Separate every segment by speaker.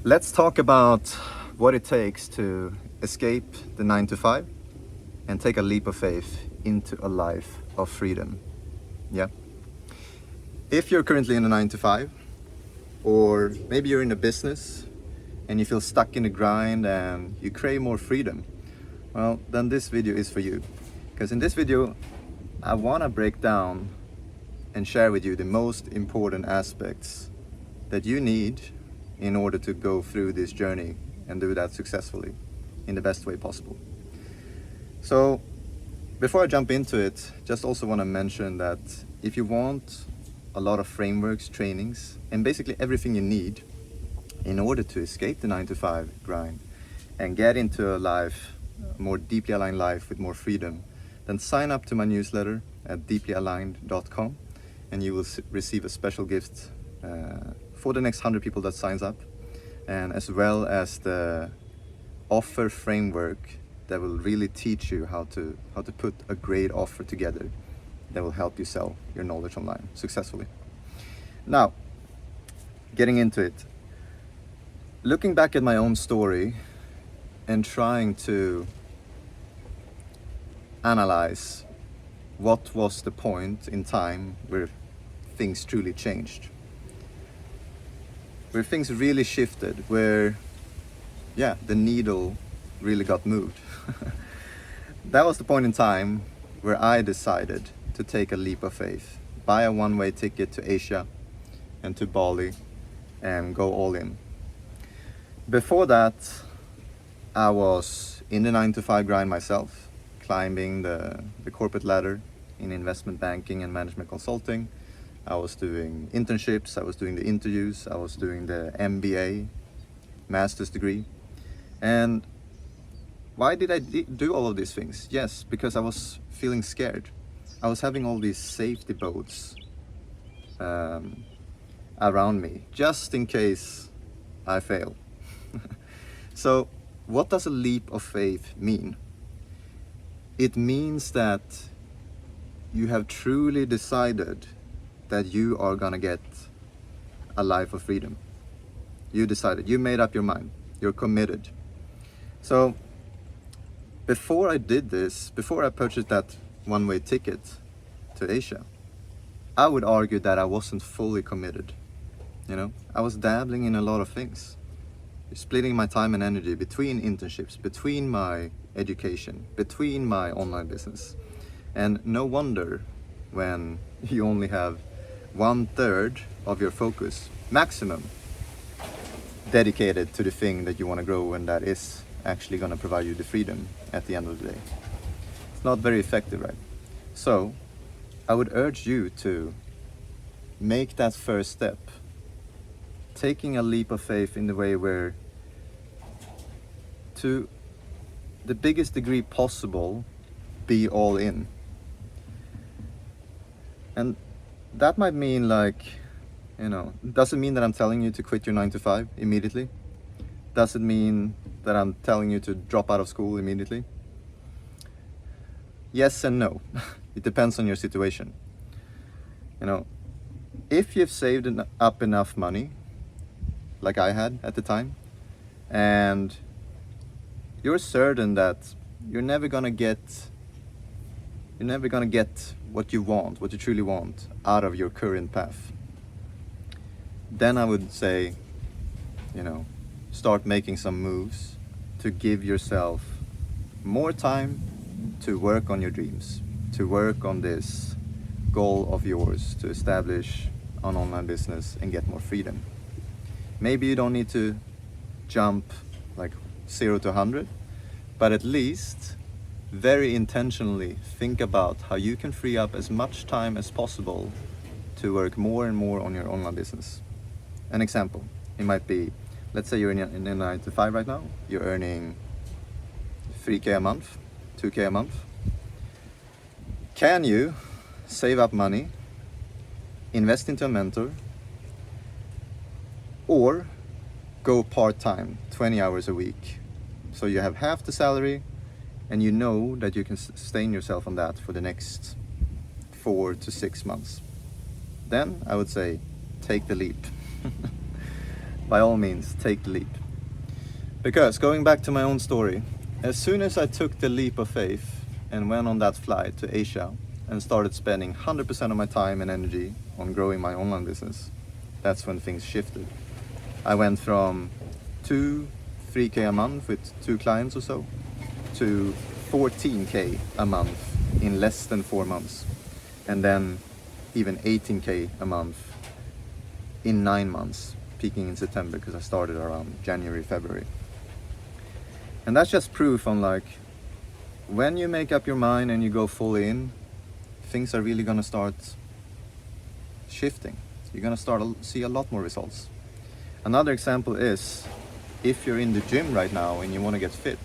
Speaker 1: Let's talk about what it takes to escape the 9 to 5 and take a leap of faith into a life of freedom. Yeah. If you're currently in a 9 to 5, or maybe you're in a business and you feel stuck in the grind and you crave more freedom, well, then this video is for you. Because in this video, I want to break down and share with you the most important aspects that you need in order to go through this journey and do that successfully in the best way possible. So before I jump into it, just also want to mention that if you want a lot of frameworks, trainings, and basically everything you need in order to escape the 9 to 5 grind and get into a life, a more deeply aligned life with more freedom, then sign up to my newsletter at deeplyaligned.com and you will receive a special gift for the next 100 people that signs up, and as well as the offer framework that will really teach you how to put a great offer together that will help you sell your knowledge online successfully. Now, getting into it, looking back at my own story and trying to analyze what was the point in time where things truly changed, where things really shifted, where the needle really got moved. That was the point in time where I decided to take a leap of faith, buy a one-way ticket to Asia and to Bali and go all in. Before that, I was in the 9 to 5 grind myself, climbing the corporate ladder in investment banking and management consulting. I was doing internships, I was doing the interviews, I was doing the MBA, master's degree. And why did I do all of these things? Yes, because I was feeling scared. I was having all these safety boats around me, just in case I fail. So what does a leap of faith mean? It means that you have truly decided that you are gonna get a life of freedom. You decided, you made up your mind, you're committed. So before I did this, before I purchased that one-way ticket to Asia, I would argue that I wasn't fully committed. I was dabbling in a lot of things, splitting my time and energy between internships, between my education, between my online business. And no wonder when you only have 1/3 of your focus maximum dedicated to the thing that you want to grow, and that is actually going to provide you the freedom at the end of the day. It's not very effective, right? So I would urge you to make that first step, taking a leap of faith in the way where, to the biggest degree possible, be all in. And that might mean doesn't mean that I'm telling you to quit your 9 to 5 immediately. Doesn't mean that I'm telling you to drop out of school immediately. Yes and no. It depends on your situation. If you've saved up enough money, like I had at the time, and you're certain that you're never gonna get what you want, what you truly want out of your current path, then I would say, start making some moves to give yourself more time to work on your dreams, to work on this goal of yours, to establish an online business and get more freedom. Maybe you don't need to jump like 0 to 100, but at least very intentionally think about how you can free up as much time as possible to work more and more on your online business. An example, it might be, let's say you're in a 9 to 5 right now, you're earning 3K a month, 2K a month. Can you save up money, invest into a mentor, or go part-time, 20 hours a week? So you have half the salary, and you know that you can sustain yourself on that for the next 4 to 6 months. Then I would say, take the leap. by all means, take the leap. Because going back to my own story, as soon as I took the leap of faith and went on that flight to Asia and started spending 100% of my time and energy on growing my online business, that's when things shifted. I went from 3K a month with 2 clients or so to 14K a month in less than 4 months, and then even 18K a month in 9 months, peaking in September because I started around January, February. And that's just proof on like, when you make up your mind and you go full in, things are really gonna start shifting. You're gonna start to see a lot more results. Another example is, if you're in the gym right now and you wanna get fit,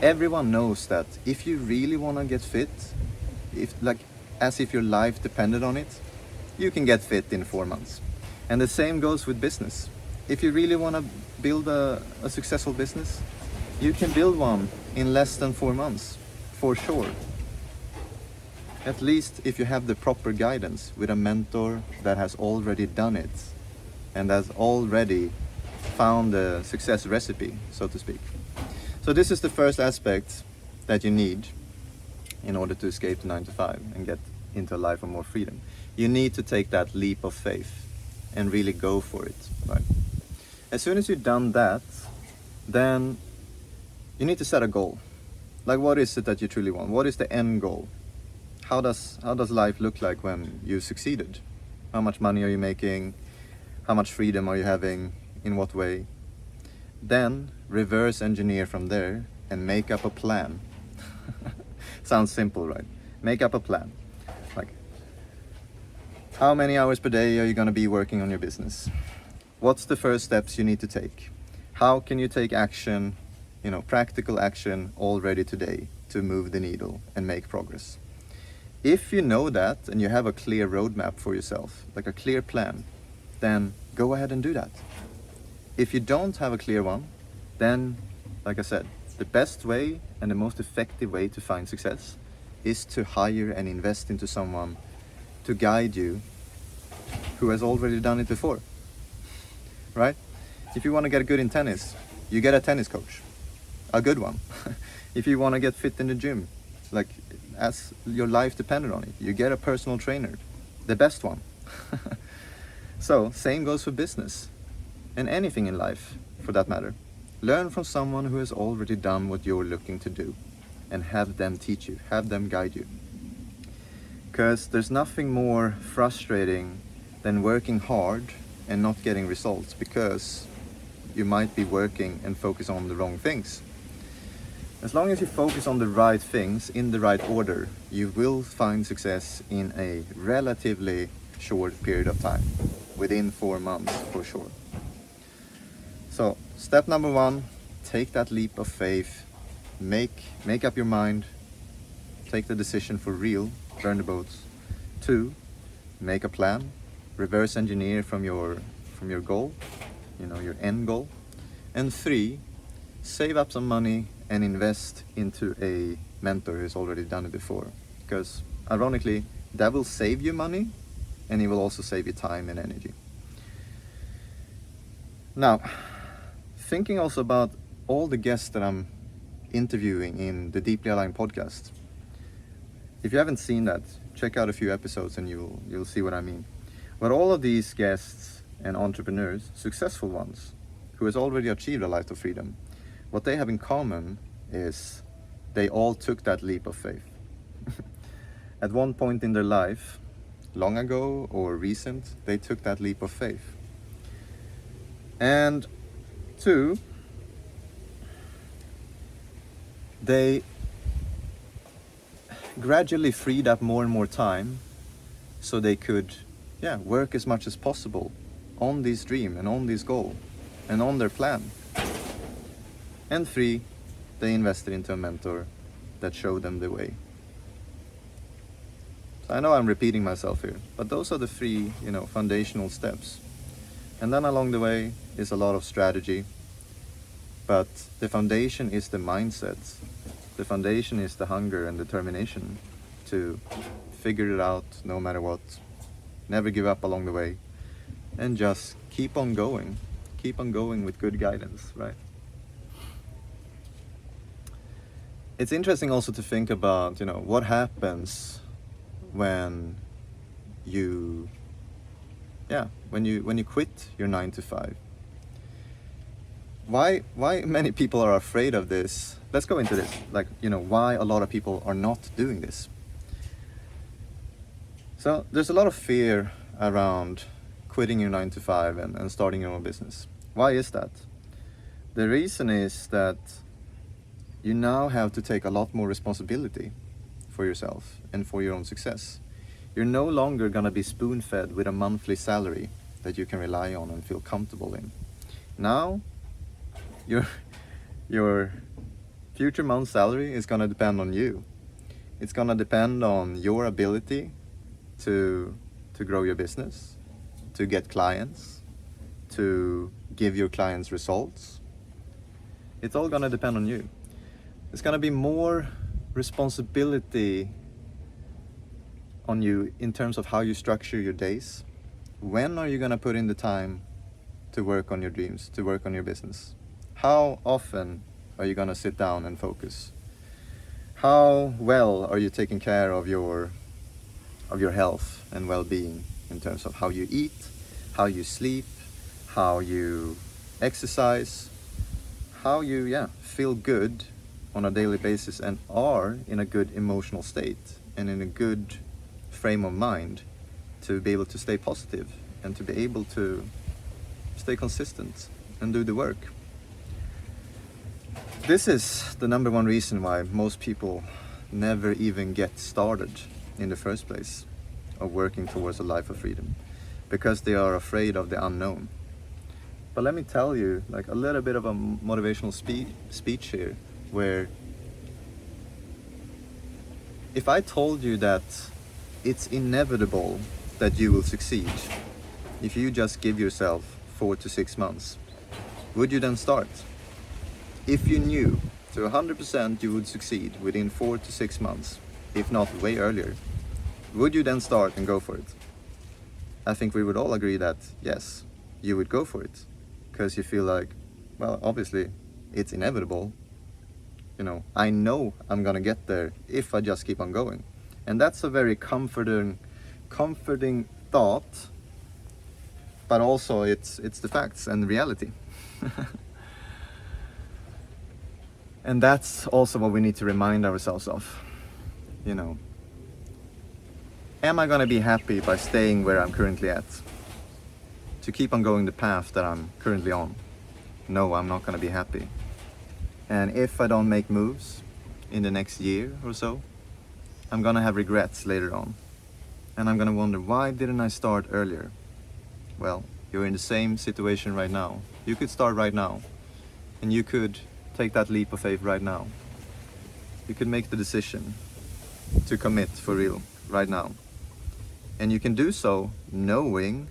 Speaker 1: everyone knows that if you really wanna get fit, as if your life depended on it, you can get fit in 4 months. And the same goes with business. If you really wanna build a successful business, you can build one in less than 4 months, for sure. At least if you have the proper guidance with a mentor that has already done it and has already found the success recipe, so to speak. So this is the first aspect that you need in order to escape the 9 to 5 and get into a life of more freedom. You need to take that leap of faith and really go for it, right? As soon as you've done that, then you need to set a goal. Like, what is it that you truly want? What is the end goal? How does life look like when you succeeded? How much money are you making? How much freedom are you having? In what way? Then reverse engineer from there and make up a plan. Sounds simple, right? Make up a plan. Like, how many hours per day are you going to be working on your business? What's the first steps you need to take? How can you take action, practical action already today to move the needle and make progress? If you know that and you have a clear roadmap for yourself, like a clear plan, then go ahead and do that. If you don't have a clear one, then, like I said, the best way and the most effective way to find success is to hire and invest into someone to guide you who has already done it before, right? If you want to get good in tennis, you get a tennis coach, a good one. If you want to get fit in the gym, like as your life depended on it, you get a personal trainer, the best one. So same goes for business and anything in life for that matter. Learn from someone who has already done what you're looking to do and have them teach you, have them guide you. Because there's nothing more frustrating than working hard and not getting results because you might be working and focus on the wrong things. As long as you focus on the right things in the right order, you will find success in a relatively short period of time, within 4 months for sure. So step number 1, take that leap of faith, make up your mind, take the decision for real, burn the boats. 2, make a plan, reverse engineer from your goal, your end goal. And 3, save up some money and invest into a mentor who's already done it before. Because ironically, that will save you money and it will also save you time and energy. Now, thinking also about all the guests that I'm interviewing in the Deeply Aligned podcast. If you haven't seen that, check out a few episodes and you'll see what I mean. But all of these guests and entrepreneurs, successful ones, who has already achieved a life of freedom, what they have in common is they all took that leap of faith. At one point in their life, long ago or recent, they took that leap of faith. And 2, they gradually freed up more and more time so they could work as much as possible on this dream and on this goal and on their plan. And 3, they invested into a mentor that showed them the way. So I know I'm repeating myself here, but those are the 3, foundational steps. And then along the way is a lot of strategy, but the foundation is the mindset. The foundation is the hunger and determination to figure it out no matter what. Never give up along the way and just keep on going. keep on going with good guidance, right? It's interesting also to think about, what happens when you quit your 9 to 5. Why many people are afraid of this? Let's go into this. Why a lot of people are not doing this. So there's a lot of fear around quitting your 9 to 5 and starting your own business. Why is that? The reason is that you now have to take a lot more responsibility for yourself and for your own success. You're no longer gonna be spoon-fed with a monthly salary that you can rely on and feel comfortable in. Now, your future month's salary is gonna depend on you. It's gonna depend on your ability to grow your business, to get clients, to give your clients results. It's all gonna depend on you. It's gonna be more responsibility on you in terms of how you structure your days. When are you gonna put in the time to work on your dreams, to work on your business? How often are you gonna sit down and focus? How well are you taking care of your health and well-being in terms of how you eat, how you sleep, how you exercise, how you feel good on a daily basis and are in a good emotional state and in a good frame of mind to be able to stay positive and to be able to stay consistent and do the work. This is the number one reason why most people never even get started in the first place of working towards a life of freedom, because they are afraid of the unknown. But let me tell you, a little bit of a motivational speech here, where if I told you that it's inevitable that you will succeed if you just give yourself 4 to 6 months, would you then start? If you knew to 100% you would succeed within 4 to 6 months, if not way earlier, would you then start and go for it? I think we would all agree that yes, you would go for it, because you feel like, well, obviously it's inevitable. I know I'm gonna get there if I just keep on going. And that's a very comforting thought, but also it's the facts and the reality. And that's also what we need to remind ourselves of. Am I gonna be happy by staying where I'm currently at? To keep on going the path that I'm currently on? No, I'm not gonna be happy. And if I don't make moves in the next year or so, I'm gonna have regrets later on. And I'm gonna wonder, why didn't I start earlier? Well, you're in the same situation right now. You could start right now, and you could take that leap of faith right now. You could make the decision to commit for real right now. And you can do so knowing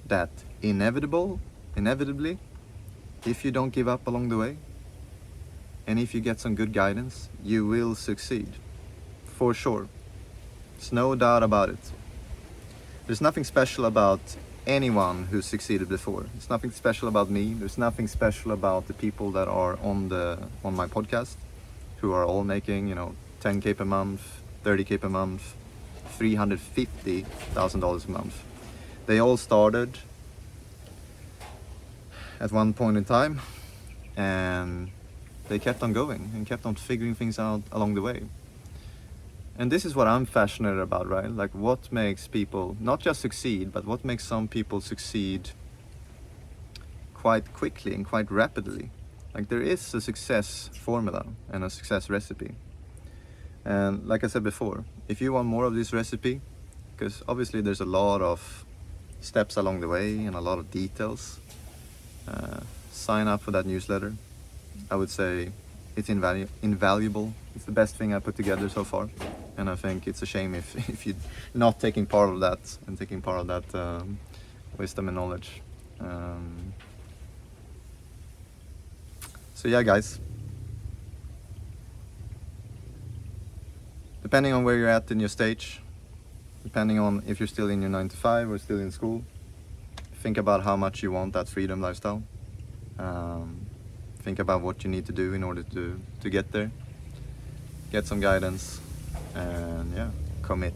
Speaker 1: that inevitably, if you don't give up along the way, and if you get some good guidance, you will succeed. For sure. There's no doubt about it. There's nothing special about anyone who succeeded before. There's nothing special about me. There's nothing special about the people that are on my podcast, who are all making, $10K per month, $30K per month, $350,000 a month. They all started at one point in time, and they kept on going and kept on figuring things out along the way. And this is what I'm passionate about, right? What makes people not just succeed, but what makes some people succeed quite quickly and quite rapidly. There is a success formula and a success recipe. And like I said before, if you want more of this recipe, because obviously there's a lot of steps along the way and a lot of details, sign up for that newsletter. I would say it's invaluable. It's the best thing I put together so far, and I think it's a shame if you're not taking part of that and taking part of that wisdom and knowledge. So yeah, guys, depending on where you're at in your stage, depending on if you're still in your 9 to 5 or still in school, think about how much you want that freedom lifestyle. Think about what you need to do in order to get there. Get some guidance, and yeah, commit.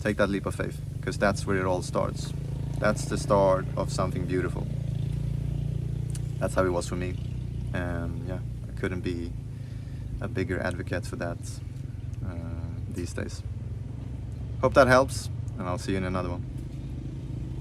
Speaker 1: Take that leap of faith, because that's where it all starts. That's the start of something beautiful. That's how it was for me, and yeah, I couldn't be a bigger advocate for that these days. Hope that helps, and I'll see you in another one.